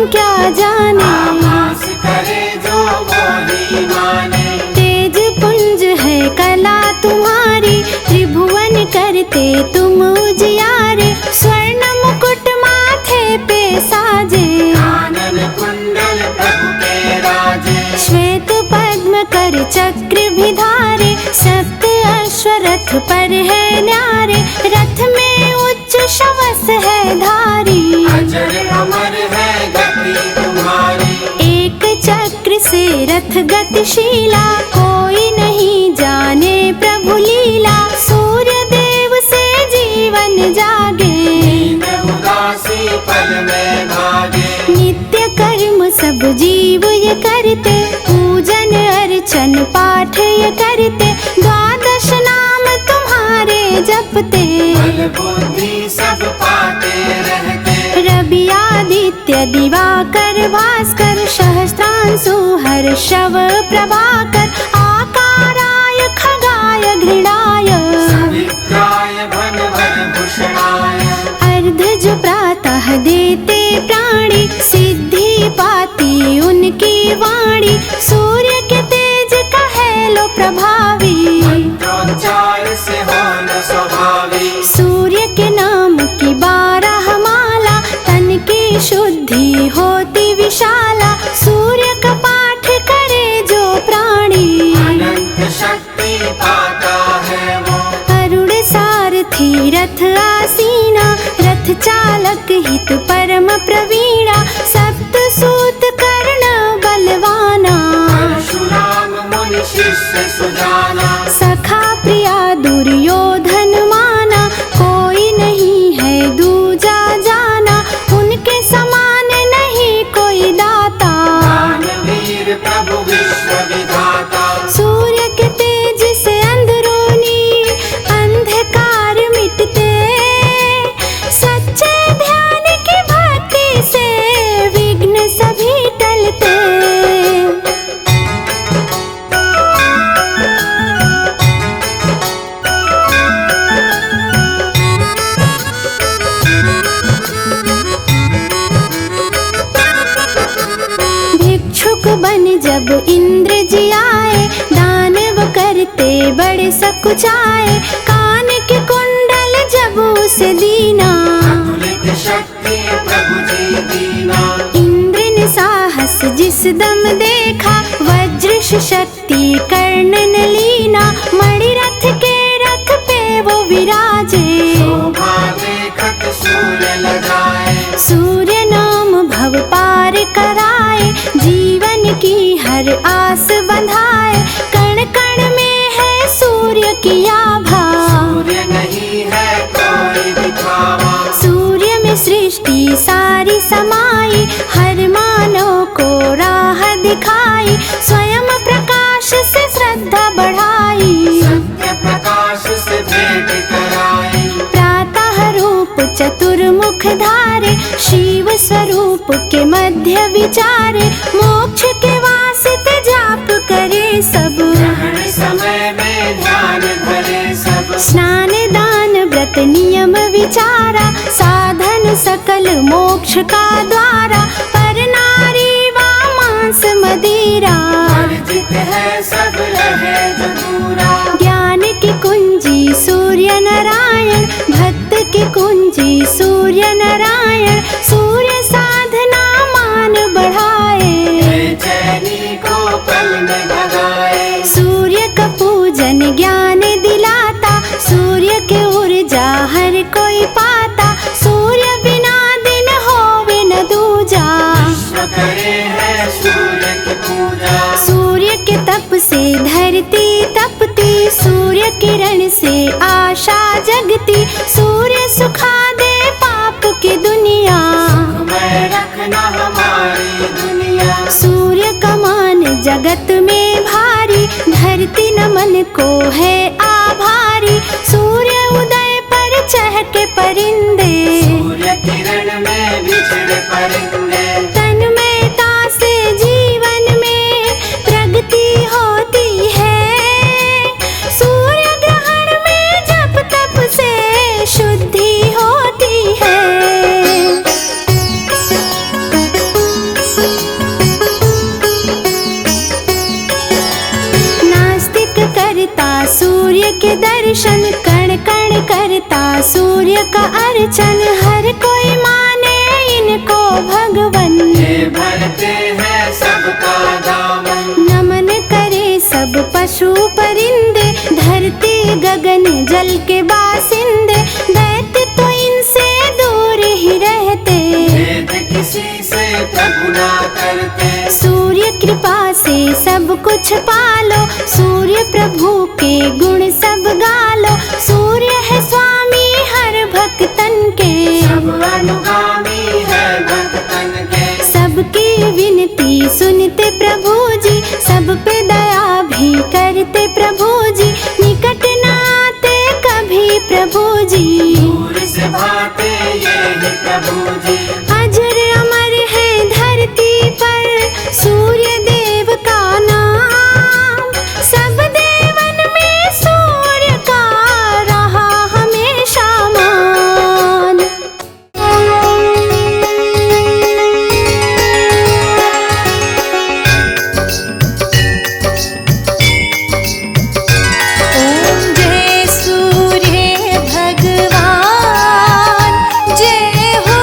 क्या जाने, आभास करे जो बोली माने। तेज पुंज है कला तुम्हारी, त्रिभुवन करते तुम उजियारे। स्वर्ण मुकुट माथे पे साजे, कानन कुंडल प्रभु के राजे। श्वेत पद्म कर चक्र भी धारे, सप्त अश्वरथ पर है न्यारे। रथ में उच्च शवस है धारी, अजर अमर है गति तुम्हारी। एक चक्र से रथ गतिशीला, कोई नहीं जाने प्रभु लीला। सूर्य देव से जीवन जागे, नींद उदासी पल में भागे। नित्य कर्म सब जीव ये करते, पूजन अर्चन पाठ ये करते। द्वादश नाम तुम्हारे जपते, बल बुद्धि सब पाते रहते। रवि आदित्य दिवाकर भास्कर, सहस्त्रांशु हर्षव प्रभाकर। आकाराय खगाय घृणाय, सवित्राय भनवर भूषणाय। अर्धज प्रातः देते प्राणी, सिद्धि पाती उनकी वाणी। सूर्य के तेज कहे लो प्रभावी, मंत्रोच्चार से हो न स्वभावी। सूर्य के नाम की 12 माला, तन की शुद्धि होती विशाला। सूर्य का पाठ करे जो प्राणी, अनंत शक्ति पाता है वो। अरुण सारथी रथ आसीना, रथ चालक हित परम प्रवीणा। सप्त सूत कर्ण बलवाना, परशुराम मुनि शिष्य सुजाना। सखा प्रिया दुर्योधन माना, कोई नहीं है दूजा जाना। उनके समान नहीं कोई दाता, दानवीर प्रभु विश्व विधाता। सूर्य के तेज से अंदरूनी अंधकार मिटते। सच्चे ध्यान की भक्ति से विघ्न सभी टलते। भिक्षुक बन जब इंद्र जी आए, दानव करते बड़े सकुचाए। कान के कुंडल जब उसे दीना, अतुलित शक्ति प्रभु जी दीना। इंद्र ने साहस जिस दम देखा, वज्र शक्ति कर्ण ने लीना। मणिरथ के रथ पे वो विराजे, शोभा देखत सूर्य लजाए। सूर्य नाम भव पार कराए, जीवन की हर आस बंधाए। कण कण में है सूर्य की आभा, सूर्य नहीं है कोई दिखावा। सूर्य में सृष्टि सारी समाई, हर मानव को राह दिखाई। स्वयं प्रकाश से श्रद्धा बढ़ाई, सत्य प्रकाश से भेंट कराई। प्रातः रूप चतुर्मुख धारे, शिव स्वरूप के मध्य विचारे। मोक्ष के वास्ते जाप करे सब, ग्रहण समय में ध्यान धरे सब। स्नान दान व्रत नियम विचारा, साधन सकल मोक्ष का द्वारा। पर नारी वा मांस मदिरा, वर्जित है सब रहे जो दूरा। ज्ञान की कुंजी सूर्य नारायण, भक्त की कुंजी सूर्य नारायण। सूर्य साधना मान बढ़ाए, बेचैनी को पल में भगाए। सूर्य का पूजन ज्ञान दिलाता, सूर्य के ऊर्जा हर कोई पाता। सूर्य बिना दिन होवे न दूजा, विश्व करे है सूर्य की पूजा। सूर्य के तप से धरती तपती, सूर्य किरण से आशा जगती। सूर्य सुखा दे पाप की दुनिया, सुखमय रखना हमारी दुनिया। सूर्य का मान जगत में भारी, धरती नमन को है आभारी। सूर्य उदय पर चहके परिंदे, सूर्य किरण में बिछड़े परिंदे। तन्मयता से जीवन में प्रगति होती है। सूर्य ग्रहण में जप तप से शुद्धि होती है। दर्शन कण कण करता सूर्य का अर्चन, हर कोई माने इनको भगवन। ये भरते हैं सबका दामन, नमन करे सब पशु परिंदे, धरती गगन जल के बासिंदे, दैत्य तो इनसे दूर ही रहते, भेद किसी से प्रभु ना करते। सूर्य कृपा से सब कुछ पालो, सूर्य प्रभु के गुण सब गालो, सूर्य है स्वामी हर भक्तन के, सब अनुगामी है भक्तन के। सबकी विनती सुनते प्रभु जी, सब पे दया भी करते प्रभु जी, निकट न आते कभी प्रभु जी, दूर से भाते ये ही प्रभु जी। अजर अमर है धरती पर सूर्य देव का नाम, सब देवन में सूर्य का रहा हमेशा मान। ओम जय सूर्य भगवान, जय हो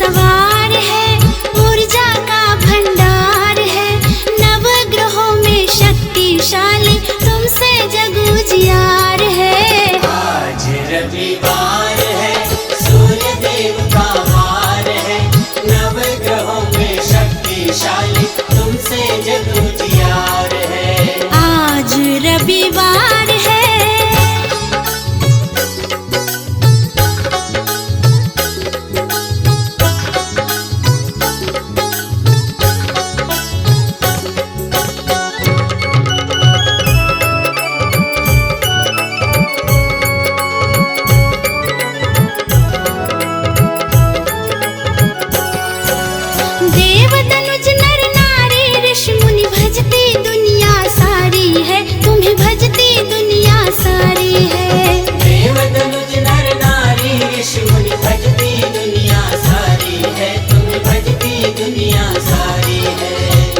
सवार है, ऊर्जा का भंडार है, नवग्रहों में शक्तिशाली तुमसे जग उजियार है। आज रविवार है, सूर्य देव का वार है, नवग्रहों में शक्तिशाली तुमसे जग उजियार है। आज रविवार है। देव तनुज नर नारी ऋषि मुनि भजती दुनिया सारी है, तुम्हें भजती दुनिया सारी है। देव तनुज नर नारी ऋषि मुनि भजती दुनिया सारी है, तुम्हें भजती दुनिया सारी है।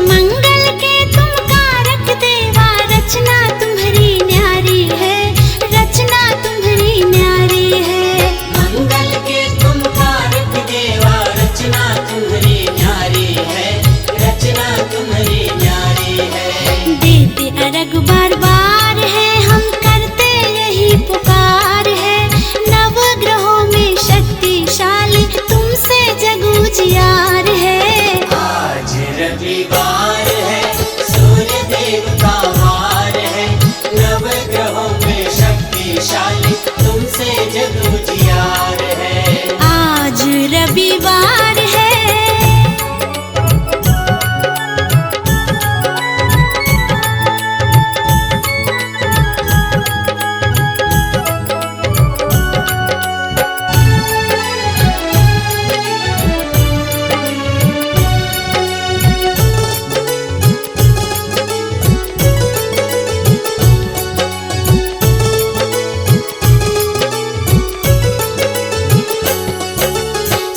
मंगल के तुम कारक देवा, रचना तुम्हारी न्यारी है, रचना तुम्हारी न्यारी है। मंगल के तुम कारक देवा, रचना तुम्हारी न्यारी है, रचना तुम्हारी न्यारी है। देते अरग बार बार है, हम करते यही पुकार है, नवग्रहों में शक्तिशाली तुमसे जग उजियार है। आज रविवार है, सूर्य देव का वार है, नवग्रहों में शक्तिशाली तुमसे जग उजियार है। आज रविवार है।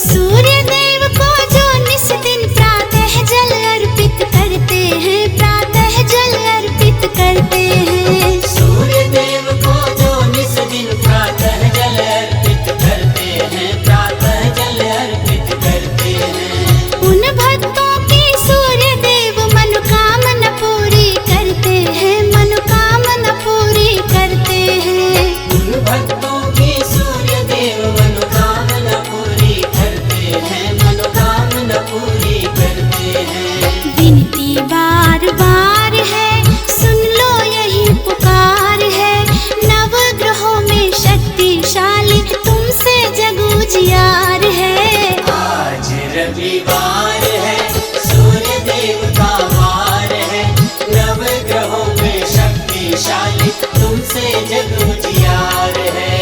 सूर्य देव को जो निस दिन प्रातः जल अर्पित करते हैं, प्रातः जल अर्पित करते हैं। सूर्य देव को जो निस दिन प्रातः जल अर्पित करते हैं, प्रातः जल अर्पित करते हैं। उन भक्तों की सूर्य देव मनोकामना पूरी करते हैं, मनोकामना पूरी करते हैं। उन भक्तों की सूर्य देव मनोकामना पूरी करते हैं, मनोकामना पूरी करते हैं। विनती बार बार है, सुन लो यही पुकार है, नवग्रहों में शक्तिशाली तुमसे जग उजियार है। आज रविवार है, सूर्य देव का वार है, नवग्रहों में शक्तिशाली तुमसे जग उजियार है।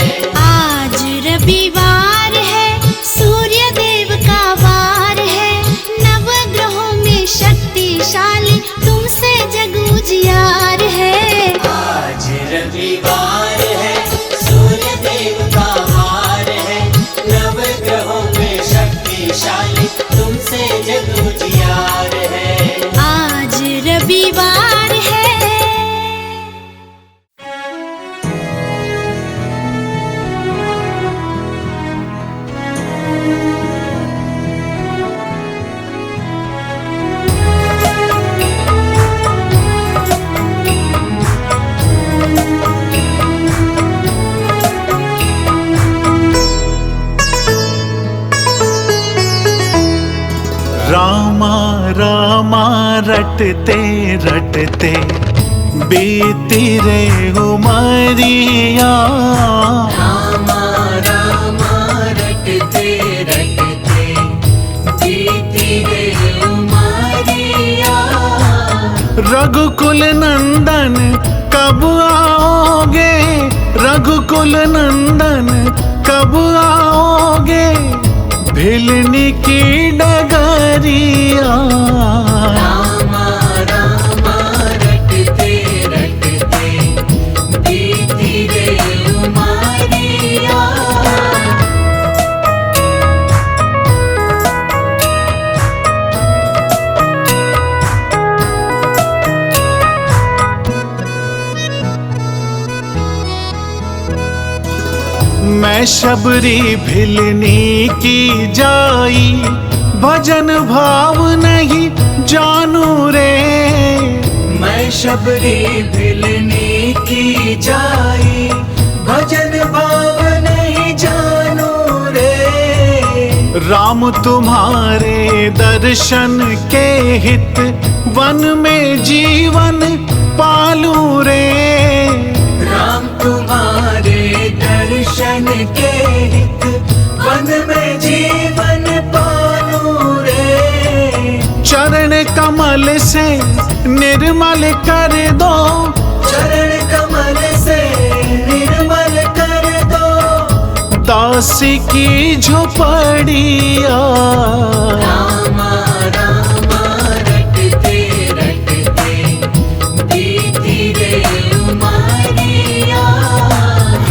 आज रविवार है, सूर्य देव का वार है, नवग्रहों में शक्तिशाली तुमसे जग उजियार है। आज रविवार है, सूर्य देव का वार है, नवग्रहों में शक्तिशाली तुमसे जग उजियार है। आज रविवार है। रामा रामा रटते रटते बीती रे उमरिया। रामा रामा रटते रटते बीती रे उमरिया। रघुकुल नंदन कब आओगे, रघुकुल नंदन कब आओगे, भिलनी की डगरिया। रामा रामा रटते रटते बीती रे उमरिया। मैं मैं शबरी भिलनी की जाई, भजन भाव नहीं जानू रे। मैं शबरी भिलनी की जाई, भजन भाव नहीं जानू रे। राम तुम्हारे दर्शन के हित, वन में जीवन पालू रे। राम तुम्हारे दर्शन के हित, वन में जीवन पालू रे। चरण कमल से निर्मल कर दो, चरण कमल से निर्मल कर दो। दासी की झोपड़िया। रामा रामा रटते रटते बीती रे उमरिया।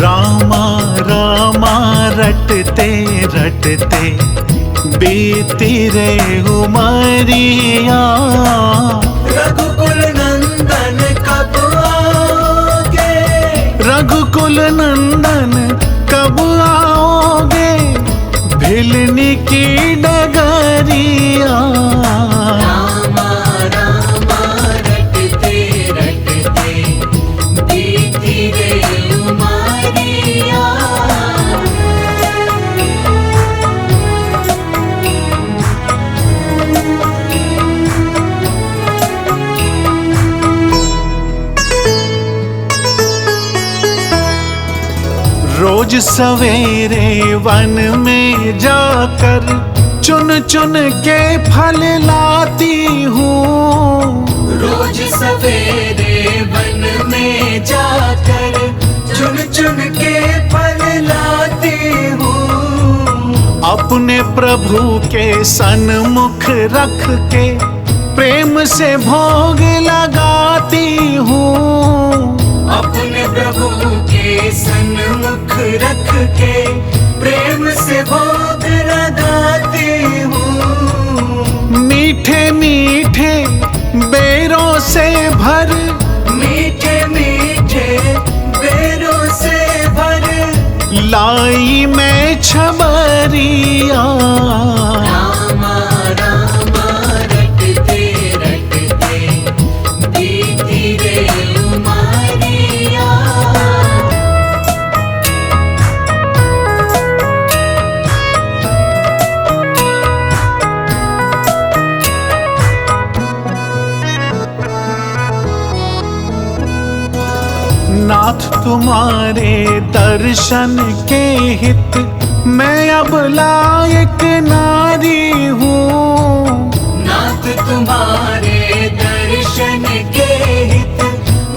रामा रामा रटते रटते बीती रे उमरिया। रघुकुल नंदन कब आओगे, रघुकुल नंदन कब आओगे, भिलनी की डगरिया। रामा रामा रटते रटते बीती रे उमरिया। रोज सवेरे वन में जाकर चुन चुन के फल लाती हूँ। रोज सवेरे वन में जाकर चुन चुन के फल लाती हूँ। अपने प्रभु के सन्मुख रख के प्रेम से भोग लगाती हूँ। अपने प्रभु के सन्मुख रख के प्रेम से भोग लगाती हूँ। मीठे मीठे बेरों से भर, मीठे मीठे बेरों से भर लाई मैं छबरिया। रामा रामा रटते रटते बीती रे उमरिया। नाथ तुम्हारे दर्शन के हित, मैं अब लायक नारी हूँ। नाथ तुम्हारे दर्शन के हित,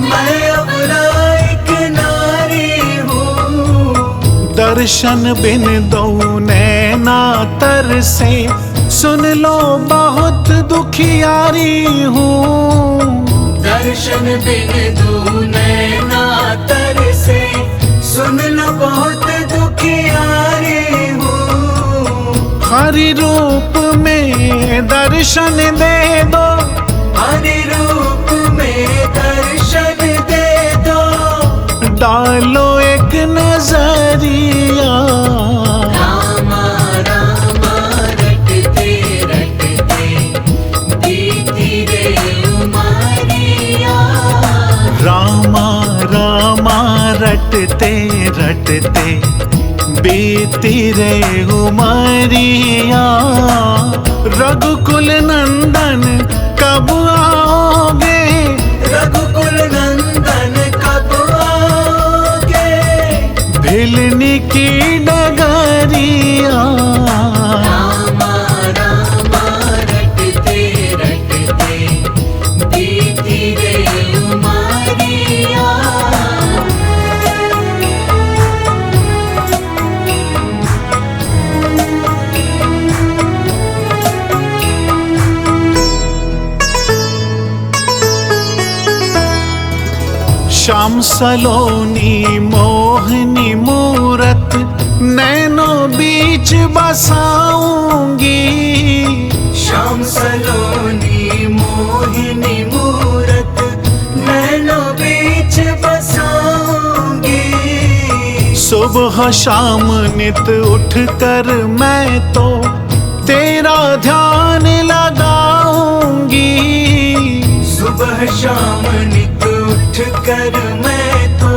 मैं अब लायक नारी हूँ। दर्शन बिन दो नैना तर से, सुन लो बहुत दुखियारी हूँ। दर्शन बिन दू नैना तर से, सुन लो बहुत दुखियारी हूँ। हरि रूप में दर्शन दे दो, हरि रूप में दर्शन दे दो। डालो एक नजरिया। रामा रामा रटते रटते बीती रे उमरिया। रामा रामा रटते रटते बीती रे उमरिया। रघुकुल नंदन कब आओगे, रघुकुल नंदन कब आओगे, भिलनी की डगरिया। रामा रामा रटते रटते बीती रे उमरिया। श्याम सलोनी मोहनी मूरत, नैनों बीच बसाऊंगी। श्याम सलोनी मोहिनी मूरत, नैनों बीच बसाऊंगी। सुबह शाम नित उठ कर मैं तो तेरा ध्यान लगाऊंगी। सुबह शाम नित उठ कर मैं तो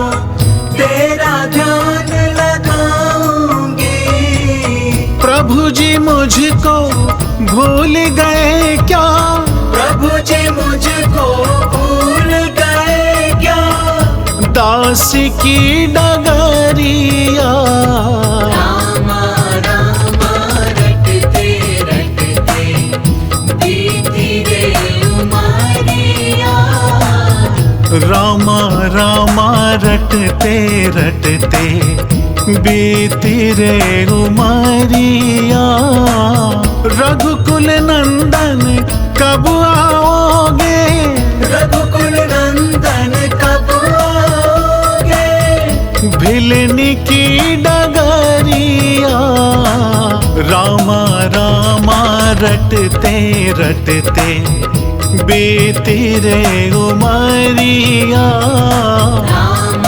तेरा ध्यान लगाऊंगी। प्रभु जी मुझको भूल गए क्या? प्रभु जी मुझको भूल गए क्या? दास की डगरिया रामा रामा रटते रटते बीती रे उमरिया। रामा रामा रटते रटते बीती रे उमरिया। रघुकुल नंदन कब आओगे? रघुकुल नंदन कब आओगे? भिलनी की डगरिया रामा रामा रटते रटते बीती रे उमरिया। रामा